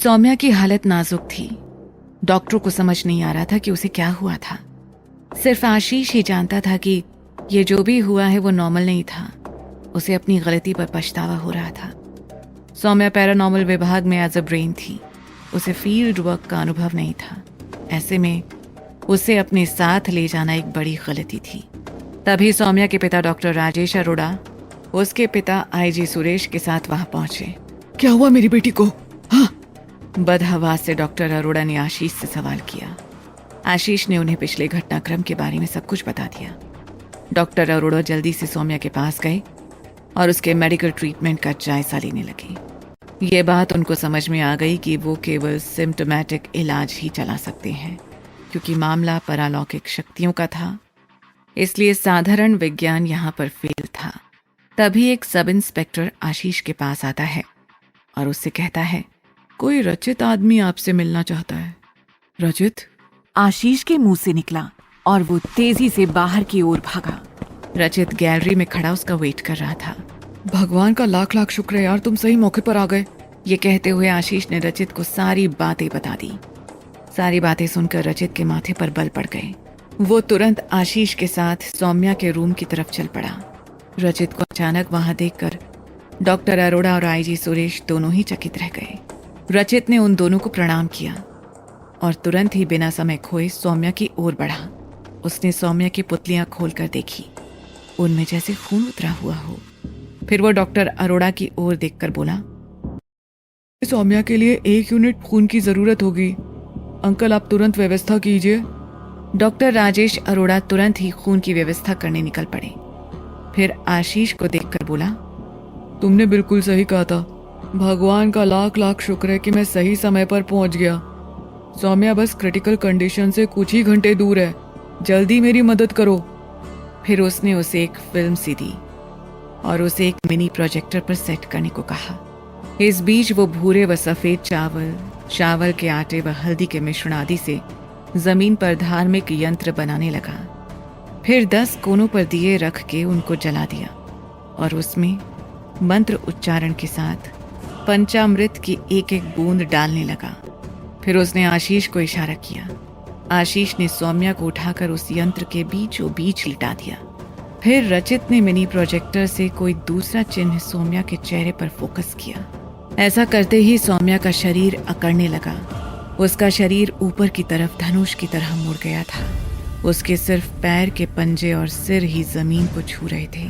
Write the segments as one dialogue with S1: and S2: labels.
S1: सौम्या की हालत नाजुक थी। डॉक्टरों को समझ नहीं आ रहा था कि उसे क्या हुआ था। सिर्फ आशीष ही जानता था कि ये जो भी हुआ है वो नॉर्मल नहीं था। उसे अपनी गलती पर पछतावा हो रहा था। सौम्या पैरानॉर्मल विभाग में एज अ ब्रेन थी। उसे फील्ड वर्क का अनुभव नहीं था। ऐसे में उसे अपने साथ ले जाना एक बड़ी गलती थी। तभी सौम्या के पिता डॉक्टर राजेश अरोड़ा उसके पिता आईजी सुरेश के साथ वहां पहुंचे।
S2: क्या हुआ मेरी बेटी को? हाँ।
S1: बदहवास से डॉक्टर अरोड़ा ने आशीष से सवाल किया। आशीष ने उन्हें पिछले घटनाक्रम के बारे में सब कुछ बता दिया। डॉक्टर अरोड़ा जल्दी से सौम्या के पास गए और उसके मेडिकल ट्रीटमेंट का जायजा लेने लगे। ये बात उनको समझ में आ गई कि वो केवल सिम्टोमेटिक इलाज ही चला सकते हैं, क्योंकि मामला परालौकिक शक्तियों का था। इसलिए साधारण विज्ञान यहाँ पर फेल था। तभी एक सब इंस्पेक्टर आशीष के पास आता है और उससे कहता है,
S2: कोई रचित आदमी आपसे मिलना चाहता है।
S1: रचित?
S3: आशीष के मुंह से निकला और वो तेजी से बाहर की ओर भागा।
S1: रचित गैलरी में खड़ा उसका वेट कर रहा था।
S2: भगवान का लाख लाख शुक्र है यार, तुम सही मौके पर आ गए।
S1: ये कहते हुए आशीष ने रचित को सारी बातें बता दी। सारी बातें सुनकर रचित के माथे पर बल पड़ गए। वो तुरंत आशीष के साथ सौम्या के रूम की तरफ चल पड़ा। रचित को अचानक वहां देखकर डॉक्टर अरोड़ा और आईजी सुरेश दोनों ही चकित रह गए। रचित ने उन दोनों को प्रणाम किया और तुरंत ही बिना समय खोए सौम्या की ओर बढ़ा। उसने सौम्या की पुतलियां खोलकर देखी। उनमें जैसे खून उतरा हुआ हो। फिर वो डॉक्टर अरोड़ा की ओर देखकर बोला,
S2: सौम्या के लिए 1 यूनिट खून की जरूरत होगी। अंकल आप तुरंत व्यवस्था कीजिए।
S1: डॉक्टर राजेश अरोड़ा तुरंत ही खून की व्यवस्था करने निकल पड़े। फिर आशीष को देखकर बोला,
S2: तुमने बिल्कुल सही कहा था। भगवान का लाख लाख शुक्र है कि मैं सही समय पर पहुंच गया। सौम्या बस क्रिटिकल कंडीशन से कुछ ही घंटे दूर है। जल्दी मेरी मदद करो।
S1: फिर उसने उसे एक फिल्म सी दी और उसे एक मिनी प्रोजेक्टर पर सेट करने को कहा। इस बीच वो भूरे व सफेद चावल के आटे व हल्दी के मिश्रण आदि से जमीन पर धार्मिक यंत्र बनाने लगा। फिर 10 कोनों पर दिए रख के उनको जला दिया और उसमें मंत्र उच्चारण के साथ पंचामृत की एक एक बूंद डालने लगा। फिर उसने आशीष को इशारा किया। आशीष ने सौम्या को उठाकर उस यंत्र के बीचों बीच लिटा दिया। फिर रचित ने मिनी प्रोजेक्टर से कोई दूसरा चिन्ह सौम्या के चेहरे पर फोकस किया। ऐसा करते ही सौम्या का शरीर अकड़ने लगा। उसका शरीर ऊपर की तरफ धनुष की तरह मुड़ गया था। उसके सिर्फ पैर के पंजे और सिर ही जमीन को छू रहे थे।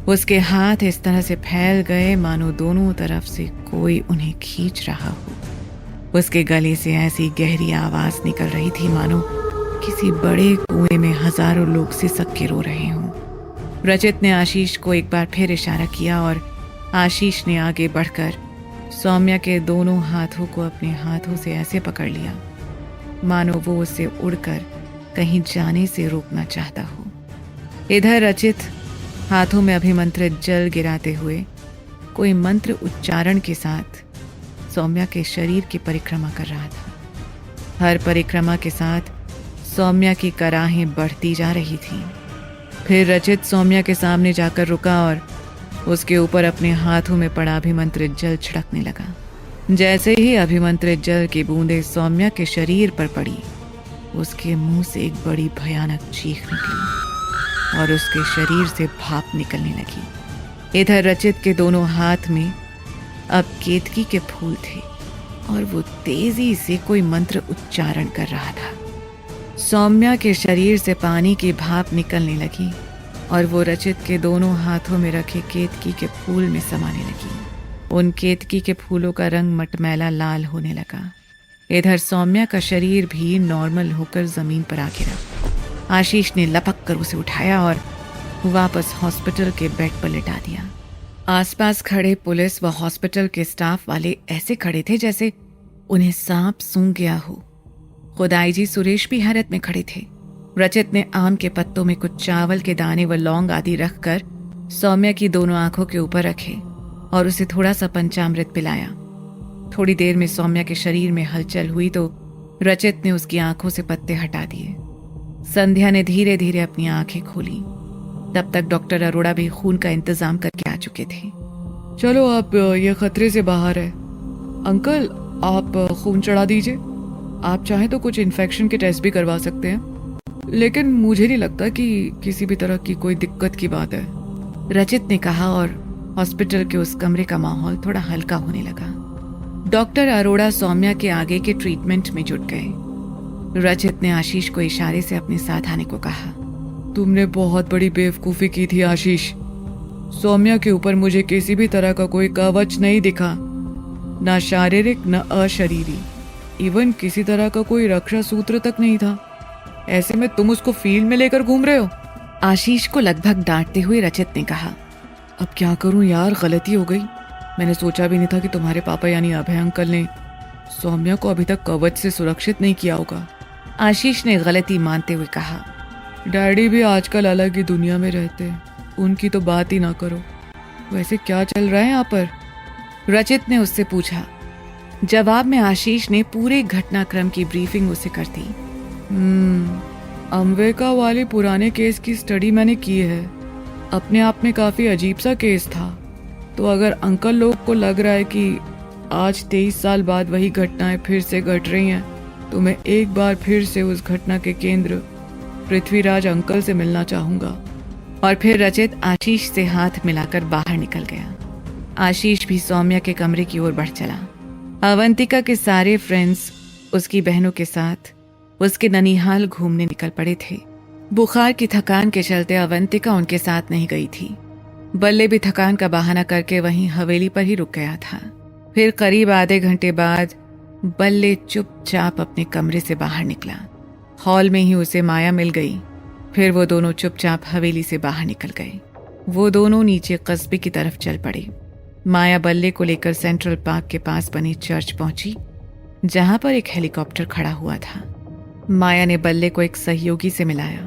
S1: उसके हाथ इस तरह से फैल गए मानो दोनों तरफ से कोई उन्हें खींच रहा हो। उसके गले से ऐसी गहरी आवाज निकल रही थी मानो किसी बड़े कुएं में हजारों लोग सिसक के रो रहे हों। रचित ने आशीष को एक बार फिर इशारा किया और आशीष ने आगे बढ़कर सौम्या के दोनों हाथों को अपने हाथों से ऐसे पकड़ लिया मानो वो उसे उड़कर कहीं जाने से रोकना चाहता हो। इधर रचित हाथों में अभिमंत्रित जल गिराते हुए कोई मंत्र उच्चारण के साथ सौम्या के शरीर की परिक्रमा कर रहा था। हर परिक्रमा के साथ सौम्या की कराहें बढ़ती जा रही थीं। फिर रचित सौम्या के सामने जाकर रुका और उसके ऊपर अपने हाथों में पड़ा अभिमंत्रित जल छिड़कने लगा। जैसे ही अभिमंत्रित जल की बूंदें सौम्या के शरीर पर पड़ी, उसके मुंह से एक बड़ी भयानक चीख निकली और उसके शरीर से भाप निकलने लगी। इधर रचित के दोनों हाथ में अब केतकी के फूल थे और वो तेजी से कोई मंत्र उच्चारण कर रहा था। सौम्या के शरीर से पानी की भाप निकलने लगी और वो रचित के दोनों हाथों में रखे केतकी के फूल में समाने लगी। उन केतकी के फूलों का रंग मटमैला लाल होने लगा। इधर सौम्या का शरीर भी नॉर्मल होकर जमीन पर आ गिरा। आशीष ने लपक कर उसे उठाया और वापस हॉस्पिटल के बेड पर लिटा दिया। आसपास खड़े पुलिस व हॉस्पिटल के स्टाफ वाले ऐसे खड़े थे जैसे उन्हें सांप सूंघ गया हो। खुद आईजी सुरेश भी हैरत में खड़े थे। रचित ने आम के पत्तों में कुछ चावल के दाने व लौंग आदि रखकर सौम्या की दोनों आंखों के ऊपर रखे और उसे थोड़ा सा पंचामृत पिलाया। थोड़ी देर में सौम्या के शरीर में हलचल हुई तो रचित ने उसकी आंखों से पत्ते हटा दिए। संध्या ने धीरे धीरे अपनी आंखें खोली। तब तक डॉक्टर अरोड़ा भी खून का इंतजाम करके आ चुके थे।
S2: चलो आप ये खतरे से बाहर है। अंकल आप खून चढ़ा दीजिए। आप चाहें तो कुछ इन्फेक्शन के टेस्ट भी करवा सकते हैं, लेकिन मुझे नहीं लगता कि किसी भी तरह की कोई दिक्कत की बात है।
S1: रचित ने कहा और हॉस्पिटल के उस कमरे का माहौल थोड़ा हल्का होने लगा। डॉक्टर अरोड़ा सौम्या के आगे के ट्रीटमेंट में जुट गए। रचित ने आशीष को इशारे से अपने साथ आने को कहा।
S2: तुमने बहुत बड़ी बेवकूफ़ी की थी आशीष। सौम्या के ऊपर मुझे किसी भी तरह का कोई कवच नहीं दिखा, ना शारीरिक न अशरीरी, इवन किसी तरह का कोई रक्षा सूत्र तक नहीं था। ऐसे में तुम उसको फील्ड में लेकर घूम रहे हो।
S1: आशीष को लगभग डांटते हुए रचित ने कहा।
S2: अब क्या करूं यार, गलती हो गई। मैंने सोचा भी नहीं था कि तुम्हारे पापा यानी अभय अंकल ने सौम्या को अभी तक कवच से सुरक्षित नहीं किया होगा।
S1: आशीष ने गलती मानते हुए कहा।
S2: डैडी भी आजकल अलग ही दुनिया में रहते हैं, उनकी तो बात ही ना करो। वैसे क्या चल रहा है यहाँ पर?
S1: रचित ने उससे पूछा। जवाब में आशीष ने पूरे घटनाक्रम की ब्रीफिंग उसे कर दी।
S2: अम्बिका वाले पुराने केस की स्टडी मैंने की है। अपने आप में काफ़ी अजीब सा केस था। तो अगर अंकल लोग को लग रहा है कि आज 23 साल बाद वही घटनाएं फिर से घट रही हैं, तो मैं एक बार फिर से उस घटना के केंद्र पृथ्वीराज अंकल से मिलना चाहूँगा।
S1: और फिर रचित आशीष से हाथ मिलाकर बाहर निकल गया। आशीष भी सौम्या के कमरे की ओर बढ़ चला। अवंतिका के सारे फ्रेंड्स उसकी बहनों के साथ उसके ननिहाल घूमने निकल पड़े थे। बुखार की थकान के चलते अवंतिका उनके साथ नहीं गई थी। बल्ले भी थकान का बहाना करके वहीं हवेली पर ही रुक गया था। फिर करीब आधे घंटे बाद बल्ले चुपचाप अपने कमरे से बाहर निकला। हॉल में ही उसे माया मिल गई। फिर वो दोनों चुपचाप हवेली से बाहर निकल गए। वो दोनों नीचे कस्बे की तरफ चल पड़े। माया बल्ले को लेकर सेंट्रल पार्क के पास बने चर्च पहुंची, जहां पर एक हेलीकॉप्टर खड़ा हुआ था। माया ने बल्ले को एक सहयोगी से मिलाया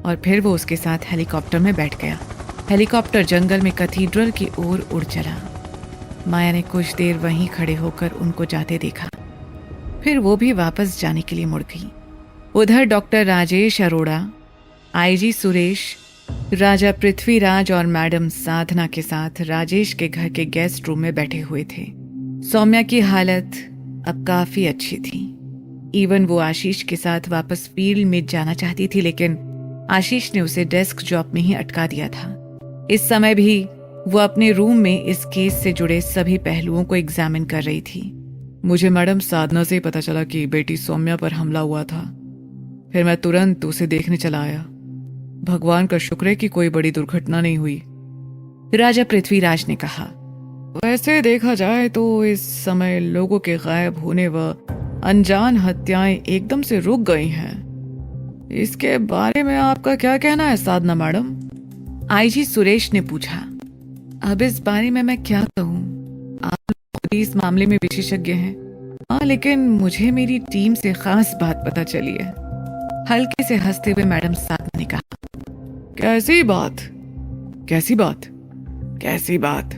S1: और फिर वो उसके साथ हेलीकॉप्टर में बैठ गया। हेलीकॉप्टर जंगल में कैथीड्रल की ओर उड़ चला। माया ने कुछ देर वहीं खड़े होकर उनको जाते देखा, फिर वो भी वापस जाने के लिए मुड़ गई। उधर डॉक्टर राजेश अरोड़ा, आईजी सुरेश, राजा पृथ्वीराज और मैडम साधना के साथ राजेश के घर के गेस्ट रूम में बैठे हुए थे। सौम्या की हालत अब काफी अच्छी थी। इवन वो आशीष के साथ वापस फील्ड में जाना चाहती थी, लेकिन आशीष ने उसे डेस्क जॉब में ही अटका दिया था। इस समय भी वो अपने रूम में इस केस से जुड़े सभी पहलुओं को एग्जामिन कर रही थी।
S2: मुझे मैडम साधना से ही पता चला कि बेटी सौम्या पर हमला हुआ था। फिर मैं तुरंत उसे देखने चला आया। भगवान का शुक्र है कि कोई बड़ी दुर्घटना नहीं हुई,
S1: राजा पृथ्वीराज ने कहा।
S2: वैसे देखा जाए तो इस समय लोगों के गायब होने व अनजान हत्याएं एकदम से रुक गई हैं। इसके बारे में आपका क्या कहना है साधना मैडम?
S1: आईजी सुरेश ने पूछा। अब इस बारे में मैं क्या कहूँ, आप खुद इस मामले में विशेषज्ञ हैं। हाँ, लेकिन मुझे मेरी टीम से खास बात पता चली है, हल्के से हंसते हुए मैडम साधना ने कहा।
S2: कैसी बात? कैसी बात? कैसी बात?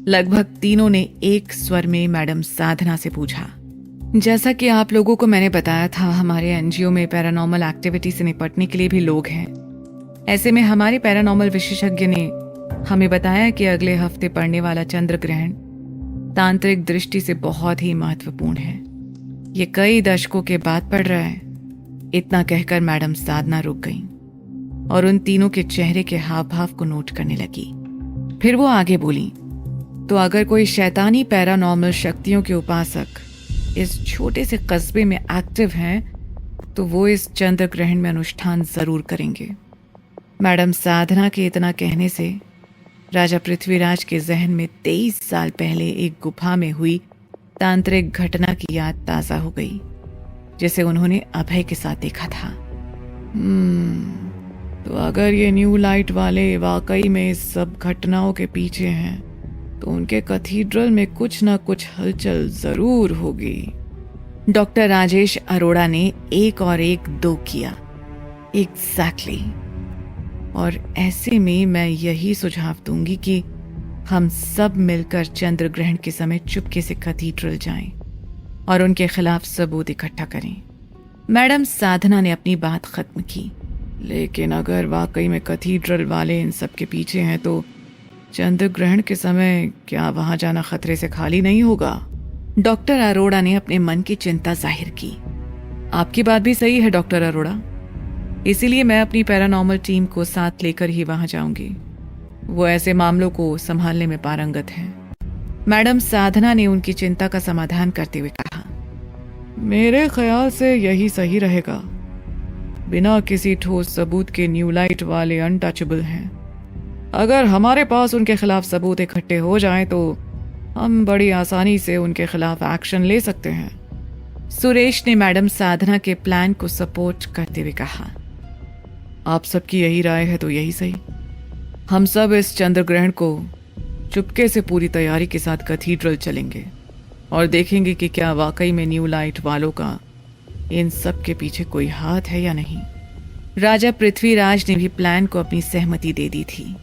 S1: लगभग तीनों ने एक स्वर में मैडम साधना से पूछा। जैसा कि आप लोगों को मैंने बताया था, हमारे एनजीओ में पैरानॉर्मल एक्टिविटी से निपटने के लिए भी लोग हैं। ऐसे में हमारे पैरानॉर्मल विशेषज्ञ ने हमें बताया कि अगले हफ्ते पड़ने वाला चंद्र ग्रहण तांत्रिक दृष्टि से बहुत ही महत्वपूर्ण है। ये कई दशकों के बाद पड़ रहा है। इतना कहकर मैडम साधना रुक गई और उन तीनों के चेहरे के हाव भाव को नोट करने लगी। फिर वो आगे बोली, तो अगर कोई शैतानी पैरानॉर्मल शक्तियों के उपासक इस छोटे से कस्बे में एक्टिव हैं, तो वो इस चंद्र ग्रहण में अनुष्ठान जरूर करेंगे। मैडम साधना के इतना कहने से राजा पृथ्वीराज के जहन में 23 साल पहले एक गुफा में हुई तांत्रिक घटना की याद ताजा हो गई, जिसे उन्होंने अभय के साथ देखा था।
S2: तो अगर ये न्यू लाइट वाले वाकई में इस सब घटनाओं के पीछे हैं, तो उनके कैथीड्रल में कुछ ना कुछ हलचल जरूर होगी।
S1: डॉक्टर राजेश अरोड़ा ने एक और एक दो किया। एग्जैक्टली। और ऐसे में मैं यही सुझाव दूंगी कि हम सब मिलकर चंद्र ग्रहण के समय चुपके से कैथीड्रल जाएं और उनके खिलाफ सबूत इकट्ठा करें। मैडम साधना ने अपनी बात खत्म की।
S2: लेकिन अगर वाकई में कैथीड्रल वाले इन सब के पीछे हैं, तो चंद्र ग्रहण के समय क्या वहां जाना खतरे से खाली नहीं होगा?
S1: डॉक्टर अरोड़ा ने अपने मन की चिंता जाहिर की। आपकी बात भी सही है डॉक्टर अरोड़ा, इसीलिए मैं अपनी पैरानॉर्मल टीम को साथ लेकर ही वहां जाऊंगी। वो ऐसे मामलों को संभालने में पारंगत है। मैडम साधना ने उनकी चिंता का समाधान करते हुए कहा।
S2: मेरे ख्याल से यही सही रहेगा। बिना किसी ठोस सबूत के न्यू लाइट वाले अनटचेबल हैं। अगर हमारे पास उनके खिलाफ सबूत इकट्ठे हो जाएं तो हम बड़ी आसानी से उनके खिलाफ एक्शन ले सकते हैं।
S1: सुरेश ने मैडम साधना के प्लान को सपोर्ट करते हुए कहा।
S2: आप सबकी यही राय है तो यही सही। हम सब इस चंद्र ग्रहण को चुपके से पूरी तैयारी के साथ कैथीड्रल चलेंगे और देखेंगे कि क्या वाकई में न्यू लाइट वालों का इन सब के पीछे कोई हाथ है या नहीं।
S1: राजा पृथ्वीराज ने भी प्लान को अपनी सहमति दे दी थी।